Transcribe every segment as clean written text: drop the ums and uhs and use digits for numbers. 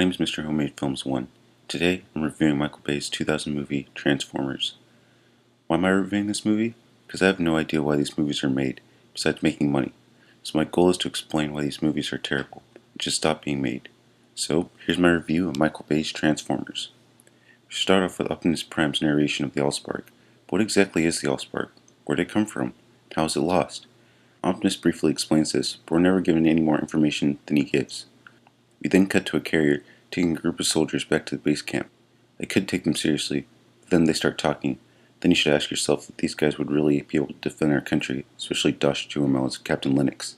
My name is Mr. Homemade Films 1. Today, I'm reviewing Michael Bay's 2000 movie, Transformers. Why am I reviewing this movie? Because I have no idea why these movies are made, besides making money. So my goal is to explain why these movies are terrible, and just stop being made. So, here's my review of Michael Bay's Transformers. We start off with Optimus Prime's narration of the Allspark. But what exactly is the Allspark? Where did it come from? How was it lost? Optimus briefly explains this, but we're never given any more information than he gives. We then cut to a carrier taking a group of soldiers back to the base camp. They could take them seriously, but then they start talking. Then you should ask yourself if these guys would really be able to defend our country, especially Dash Duhamel's Captain Lennox.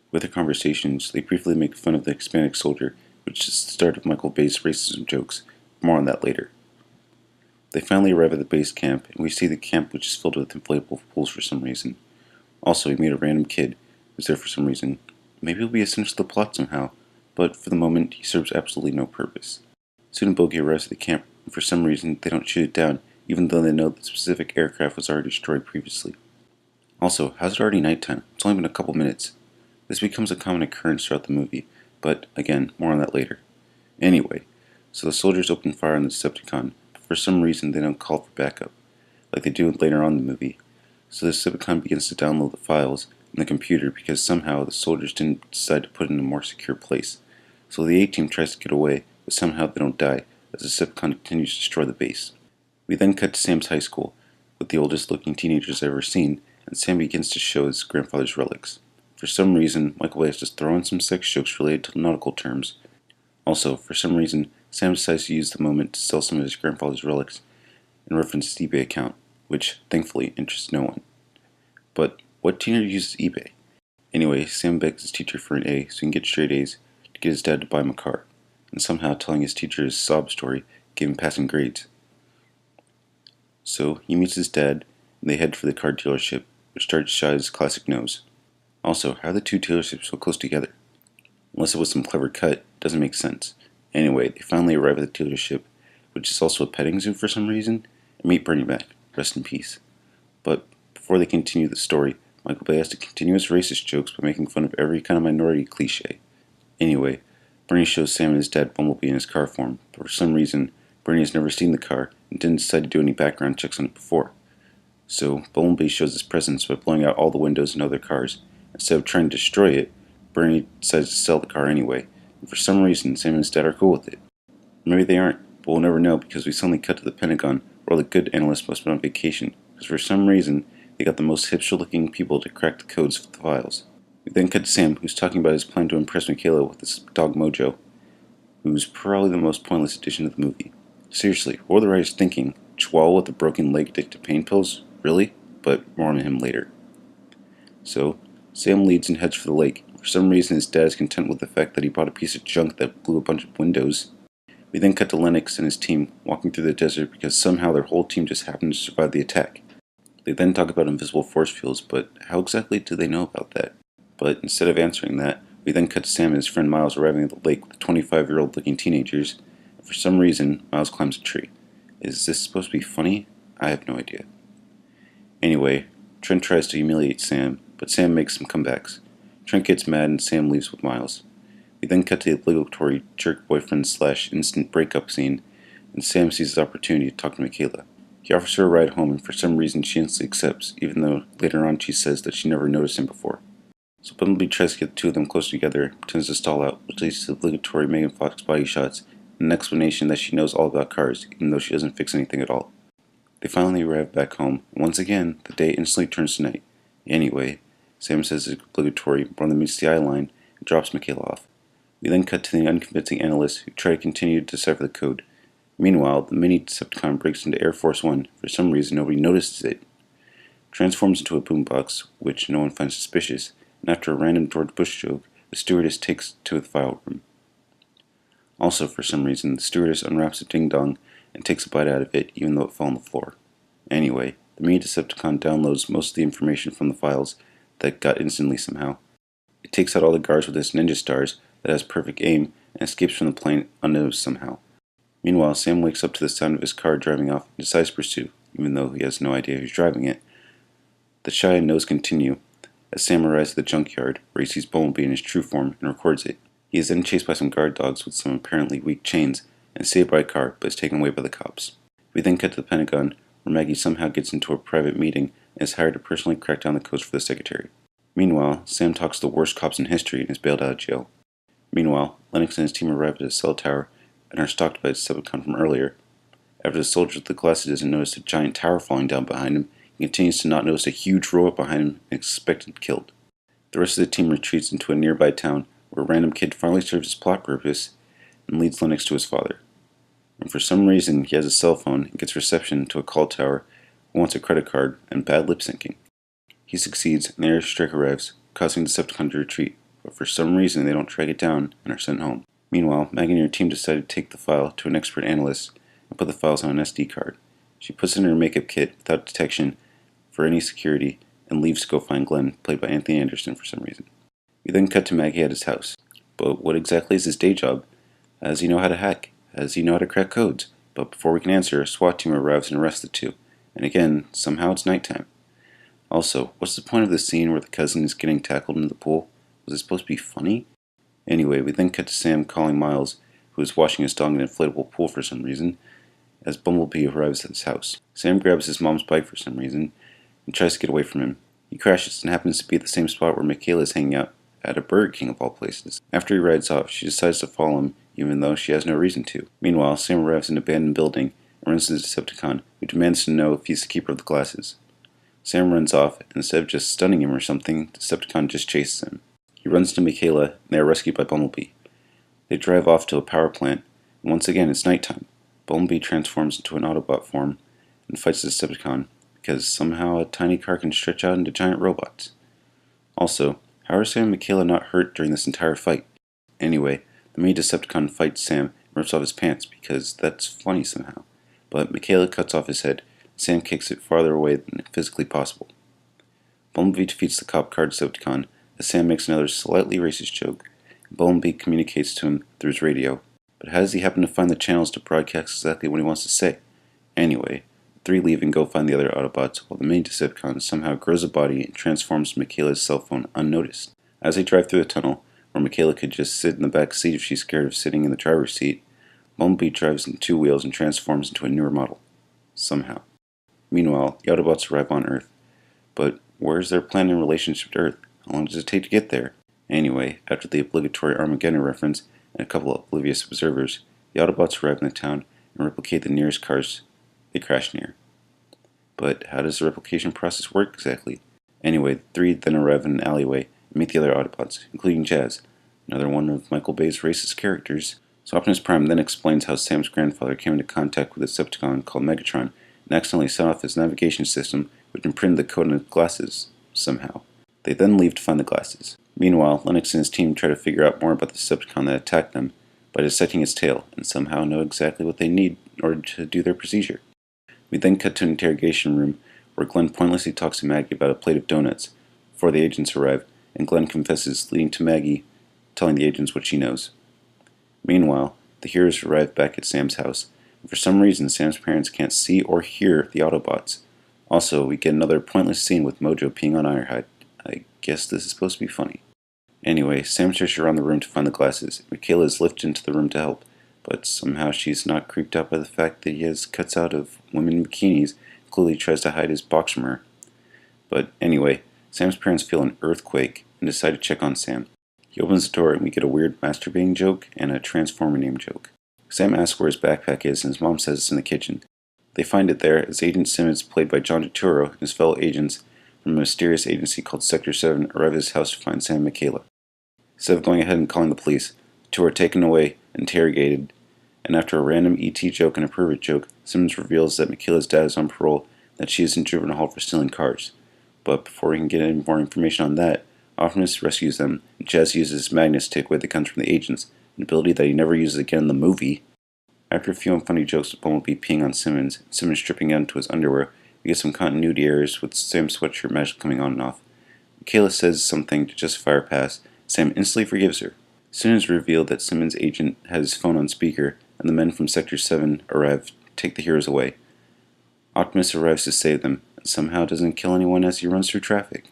With their conversations, they briefly make fun of the Hispanic soldier, which is the start of Michael Bay's racism jokes. More on that later. They finally arrive at the base camp, and we see the camp which is filled with inflatable pools for some reason. Also, we meet a random kid who's there for some reason. Maybe he'll be essential to the plot somehow, but for the moment, he serves absolutely no purpose. Soon a bogey arrives at the camp, and for some reason, they don't shoot it down, even though they know the specific aircraft was already destroyed previously. Also, how's it already nighttime? It's only been a couple minutes. This becomes a common occurrence throughout the movie, but again, more on that later. Anyway, so the soldiers open fire on the Decepticon, but for some reason they don't call for backup, like they do later on in the movie. So the Decepticon begins to download the files in the computer because somehow the soldiers didn't decide to put it in a more secure place. So the A-Team tries to get away, but somehow they don't die, as the Decepticon continues to destroy the base. We then cut to Sam's high school, with the oldest looking teenagers I've ever seen, and Sam begins to show his grandfather's relics. For some reason, Michael Bay has just thrown in some sex jokes related to nautical terms. Also, for some reason, Sam decides to use the moment to sell some of his grandfather's relics and reference his eBay account, which, thankfully, interests no one. But what teenager uses eBay? Anyway, Sam begs his teacher for an A so he can get straight A's to get his dad to buy him a car, and somehow telling his teacher his sob story gave him passing grades. So he meets his dad, and they head for the car dealership, which starts to shine his classic nose. Also, how are the two dealerships so close together? Unless it was some clever cut, it doesn't make sense. Anyway, they finally arrive at the dealership, which is also a petting zoo for some reason, and meet Bernie Mac. Rest in peace. But before they continue the story, Michael Bay has to continue his racist jokes by making fun of every kind of minority cliche. Anyway, Bernie shows Sam and his dad Bumblebee in his car form, but for some reason, Bernie has never seen the car and didn't decide to do any background checks on it before. So, Bumblebee shows his presence by blowing out all the windows in other cars. Instead of trying to destroy it, Bernie decides to sell the car anyway, and for some reason, Sam and his dad are cool with it. Maybe they aren't, but we'll never know because we suddenly cut to the Pentagon, where all the good analysts must have been on vacation, because for some reason, they got the most hipster-looking people to crack the codes for the files. We then cut to Sam, who's talking about his plan to impress Mikaela with his dog Mojo, who's probably the most pointless addition to the movie. Seriously, what were the writers thinking? Chihuahua with a broken leg addicted to pain pills? Really? But more on him later. So, Sam leads and heads for the lake. For some reason, his dad is content with the fact that he bought a piece of junk that blew a bunch of windows. We then cut to Lennox and his team walking through the desert because somehow their whole team just happened to survive the attack. They then talk about invisible force fields, but how exactly do they know about that? But instead of answering that, we then cut to Sam and his friend Miles arriving at the lake with 25-year-old looking teenagers, and for some reason, Miles climbs a tree. Is this supposed to be funny? I have no idea. Anyway, Trent tries to humiliate Sam, but Sam makes some comebacks. Trent gets mad and Sam leaves with Miles. We then cut to the obligatory jerk boyfriend / instant breakup scene, and Sam sees his opportunity to talk to Mikaela. He offers her a ride home, and for some reason she instantly accepts, even though later on she says that she never noticed him before. So Bumblebee tries to get the two of them closer together, pretends to stall out, which leads to the obligatory Megan Fox body shots, and an explanation that she knows all about cars, even though she doesn't fix anything at all. They finally arrive back home, and once again, the day instantly turns to night. Anyway, Sam says his obligatory more than meets the eye line, and drops Mikaela off. We then cut to the unconvincing analysts who try to continue to decipher the code. Meanwhile, the mini Decepticon breaks into Air Force One. For some reason, nobody notices it. Transforms into a boombox, which no one finds suspicious, and after a random George Bush joke, the stewardess takes it to the file room. Also, for some reason, the stewardess unwraps a ding-dong and takes a bite out of it, even though it fell on the floor. Anyway, the mini Decepticon downloads most of the information from the files that got instantly somehow. It takes out all the guards with its ninja stars that has perfect aim and escapes from the plane unnoticed somehow. Meanwhile, Sam wakes up to the sound of his car driving off and decides to pursue, even though he has no idea who's driving it. The shy no's continue as Sam arrives at the junkyard where he sees Bumblebee in his true form and records it. He is then chased by some guard dogs with some apparently weak chains and saved by a car, but is taken away by the cops. We then cut to the Pentagon, where Maggie somehow gets into a private meeting and is hired to personally crack down the codes for the secretary. Meanwhile, Sam talks to the worst cops in history and is bailed out of jail. Meanwhile, Lennox and his team arrive at a cell tower and are stalked by a Decepticon from earlier. After the soldier with the glasses doesn't notice a giant tower falling down behind him, he continues to not notice a huge robot behind him and is expected killed. The rest of the team retreats into a nearby town where a random kid finally serves his plot purpose and leads Lennox to his father. And for some reason, he has a cell phone and gets reception to a call tower who wants a credit card and bad lip syncing. He succeeds and the airstrike arrives, causing Decepticon to retreat, but for some reason they don't track it down and are sent home. Meanwhile, Maggie and her team decide to take the file to an expert analyst and put the files on an SD card. She puts it in her makeup kit without detection for any security and leaves to go find Glenn, played by Anthony Anderson for some reason. We then cut to Maggie at his house. But what exactly is his day job? How does he know how to hack? How does he know how to crack codes? But before we can answer, a SWAT team arrives and arrests the two. And again, somehow it's nighttime. Also, what's the point of the scene where the cousin is getting tackled into the pool? Was it supposed to be funny? Anyway, we then cut to Sam calling Miles, who is washing his dog in an inflatable pool for some reason, as Bumblebee arrives at his house. Sam grabs his mom's bike for some reason and tries to get away from him. He crashes and happens to be at the same spot where Mikaela is hanging out, at a Burger King of all places. After he rides off, she decides to follow him, even though she has no reason to. Meanwhile, Sam arrives in an abandoned building and runs into Decepticon, who demands to know if he's the keeper of the glasses. Sam runs off, and instead of just stunning him or something, Decepticon just chases him. He runs to Mikaela, and they are rescued by Bumblebee. They drive off to a power plant, and once again it's nighttime. Bumblebee transforms into an Autobot form and fights the Decepticon, because somehow a tiny car can stretch out into giant robots. Also, how are Sam and Mikaela not hurt during this entire fight? Anyway, the main Decepticon fights Sam and rips off his pants because that's funny somehow. But Mikaela cuts off his head, and Sam kicks it farther away than physically possible. Bumblebee defeats the cop car Decepticon as Sam makes another slightly racist joke, and Bumblebee communicates to him through his radio. But how does he happen to find the channels to broadcast exactly what he wants to say? Anyway, the three leave and go find the other Autobots, while the main Decepticon somehow grows a body and transforms Mikaela's cell phone unnoticed. As they drive through the tunnel, where Mikaela could just sit in the back seat if she's scared of sitting in the driver's seat, Bumblebee drives in two wheels and transforms into a newer model. Somehow. Meanwhile, the Autobots arrive on Earth. But where's their plan in relationship to Earth? How long does it take to get there? Anyway, after the obligatory Armageddon reference and a couple of oblivious observers, the Autobots arrive in the town and replicate the nearest cars they crash near. But how does the replication process work exactly? Anyway, the three then arrive in an alleyway and meet the other Autobots, including Jazz, another one of Michael Bay's racist characters. So Optimus Prime then explains how Sam's grandfather came into contact with a Decepticon called Megatron and accidentally set off his navigation system, which imprinted the code on his glasses, somehow. They then leave to find the glasses. Meanwhile, Lennox and his team try to figure out more about the Decepticon that attacked them by dissecting its tail, and somehow know exactly what they need in order to do their procedure. We then cut to an interrogation room where Glenn pointlessly talks to Maggie about a plate of donuts before the agents arrive, and Glenn confesses, leading to Maggie telling the agents what she knows. Meanwhile, the heroes arrive back at Sam's house, and for some reason Sam's parents can't see or hear the Autobots. Also, we get another pointless scene with Mojo peeing on Ironhide. I guess this is supposed to be funny. Anyway, Sam searches around the room to find the glasses. Mikaela is lifted into the room to help, but somehow she's not creeped out by the fact that he has cuts out of women in bikinis and clearly tries to hide his box from her. But anyway, Sam's parents feel an earthquake and decide to check on Sam. He opens the door and we get a weird masturbating joke and a Transformer name joke. Sam asks where his backpack is and his mom says it's in the kitchen. They find it there as Agent Simmons, played by John Turturro, and his fellow agents from a mysterious agency called Sector 7 arrive at his house to find Sam and Mikaela. Instead of going ahead and calling the police, the two are taken away, interrogated, and after a random E.T. joke and a pervert joke, Simmons reveals that Mikaela's dad is on parole and that she is in juvenile hall for stealing cars. But before we can get any more information on that, Optimus rescues them, and Jazz uses his magnets to take away the guns from the agents, an ability that he never uses again in the movie. After a few unfunny jokes with Bumblebee peeing on Simmons, and Simmons stripping out into his underwear, we get some continuity errors with Sam's sweatshirt magically coming on and off. Mikaela says something to justify her past. Sam instantly forgives her. Soon it's revealed that Simmons' agent has his phone on speaker, and the men from Sector 7 arrive to take the heroes away. Optimus arrives to save them, and somehow doesn't kill anyone as he runs through traffic.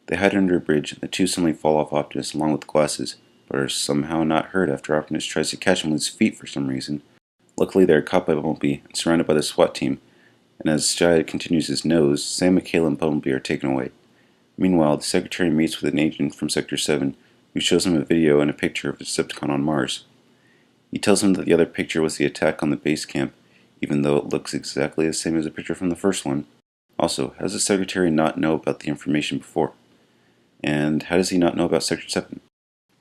They hide under a bridge, and the two suddenly fall off Optimus along with the glasses, but are somehow not hurt after Optimus tries to catch him with his feet for some reason. Luckily, they are caught by Bumblebee and surrounded by the SWAT team, and as Stride continues his nose, Sam, Mikaela, and Bumblebee are taken away. Meanwhile, the Secretary meets with an agent from Sector 7 who shows him a video and a picture of a Decepticon on Mars. He tells him that the other picture was the attack on the base camp, even though it looks exactly the same as the picture from the first one. Also, how does the Secretary not know about the information before? And how does he not know about Sector 7?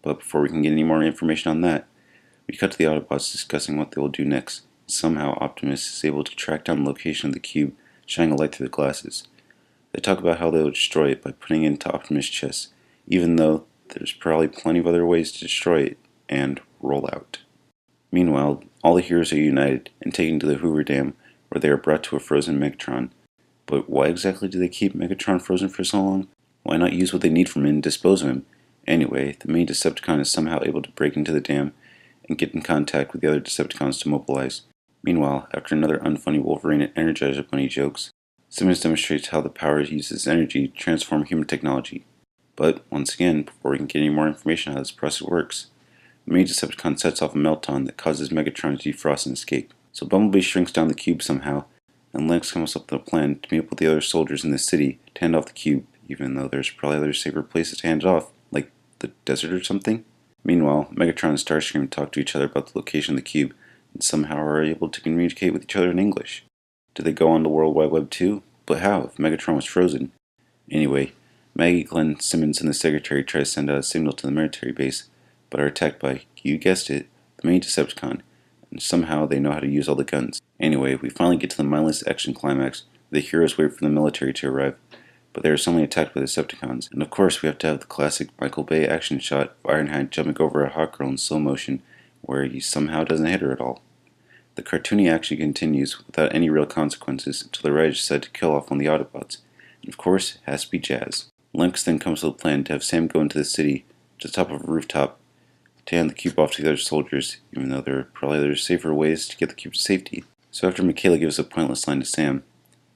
But before we can get any more information on that, we cut to the Autobots discussing what they will do next. Somehow Optimus is able to track down the location of the cube, shining a light through the glasses. They talk about how they will destroy it by putting it into Optimus' chest, even though there's probably plenty of other ways to destroy it, and roll out. Meanwhile, all the heroes are united and taken to the Hoover Dam, where they are brought to a frozen Megatron. But why exactly do they keep Megatron frozen for so long? Why not use what they need from him and dispose of him? Anyway, the main Decepticon is somehow able to break into the dam and get in contact with the other Decepticons to mobilize. Meanwhile, after another unfunny Wolverine and Energizer Bunny jokes, Simmons demonstrates how the power uses energy to transform human technology. But, once again, before we can get any more information on how this process works, the main Decepticon sets off a meltdown that causes Megatron to defrost and escape. So Bumblebee shrinks down the cube somehow, and Lynx comes up with a plan to meet up with the other soldiers in the city to hand off the cube, even though there's probably other safer places to hand it off, like the desert or something. Meanwhile, Megatron and Starscream talk to each other about the location of the cube, and somehow are able to communicate with each other in English. Do they go on the World Wide Web too? But how, if Megatron was frozen? Anyway, Maggie, Glenn, Simmons, and the Secretary try to send out a signal to the military base, but are attacked by, you guessed it, the main Decepticon, and somehow they know how to use all the guns. Anyway, we finally get to the mindless action climax, where the heroes wait for the military to arrive, but they are suddenly attacked by the Decepticons. And of course, we have to have the classic Michael Bay action shot of Ironhide jumping over a hot girl in slow motion, where he somehow doesn't hit her at all. The cartoony action continues without any real consequences until the writers decide to kill off one of the Autobots, and of course, it has to be Jazz. Lynx then comes with a plan to have Sam go into the city, to the top of a rooftop, to hand the cube off to the other soldiers, even though there are probably other safer ways to get the cube to safety. So after Mikaela gives a pointless line to Sam,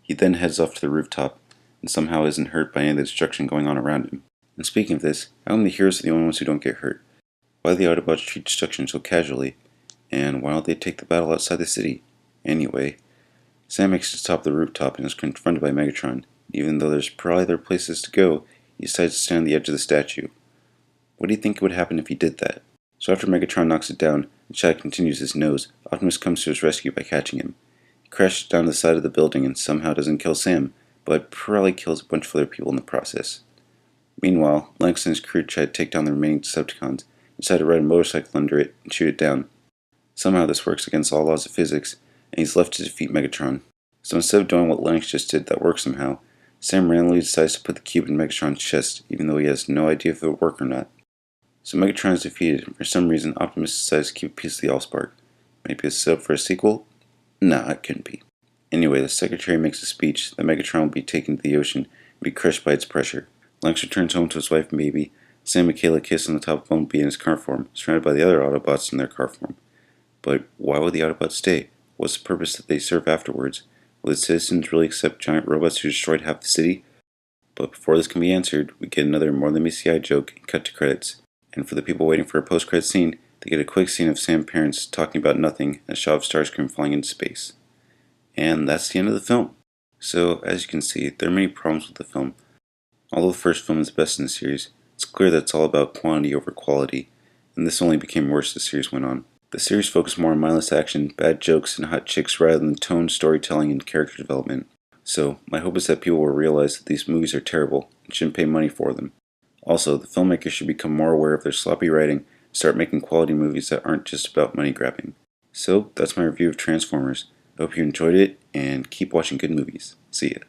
he then heads off to the rooftop, and somehow isn't hurt by any of the destruction going on around him. And speaking of this, how come the heroes are the only ones who don't get hurt? Why do the Autobots treat destruction so casually? And why don't they take the battle outside the city? Anyway, Sam makes it to the top of the rooftop and is confronted by Megatron. Even though there's probably other places to go, he decides to stand on the edge of the statue. What do you think would happen if he did that? So after Megatron knocks it down, and Shad continues his nose, Optimus comes to his rescue by catching him. He crashes down the side of the building and somehow doesn't kill Sam, but probably kills a bunch of other people in the process. Meanwhile, Lynx and his crew try to take down the remaining Decepticons, and decide to ride a motorcycle under it and shoot it down. Somehow this works against all laws of physics, and he's left to defeat Megatron. So instead of doing what Lynx just did that works somehow, Sam randomly decides to put the cube in Megatron's chest, even though he has no idea if it would work or not. So Megatron is defeated, and for some reason Optimus decides to keep a piece of the Allspark. Maybe it's set up for a sequel? Nah, it couldn't be. Anyway, the Secretary makes a speech that Megatron will be taken to the ocean and be crushed by its pressure. Lynx returns home to his wife and baby. Sam and Mikaela kiss on the top of Bumblebee in his car form, surrounded by the other Autobots in their car form. But why would the Autobots stay? What's the purpose that they serve afterwards? Will the citizens really accept giant robots who destroyed half the city? But before this can be answered, we get another more than MCI joke and cut to credits. And for the people waiting for a post-credit scene, they get a quick scene of Sam's parents talking about nothing and a shot of Starscream flying into space. And that's the end of the film. So, as you can see, there are many problems with the film. Although the first film is the best in the series, it's clear that it's all about quantity over quality, and this only became worse as the series went on. The series focused more on mindless action, bad jokes, and hot chicks rather than tone, storytelling, and character development. So, my hope is that people will realize that these movies are terrible and shouldn't pay money for them. Also, the filmmakers should become more aware of their sloppy writing and start making quality movies that aren't just about money grabbing. So, that's my review of Transformers. I hope you enjoyed it, and keep watching good movies. See ya.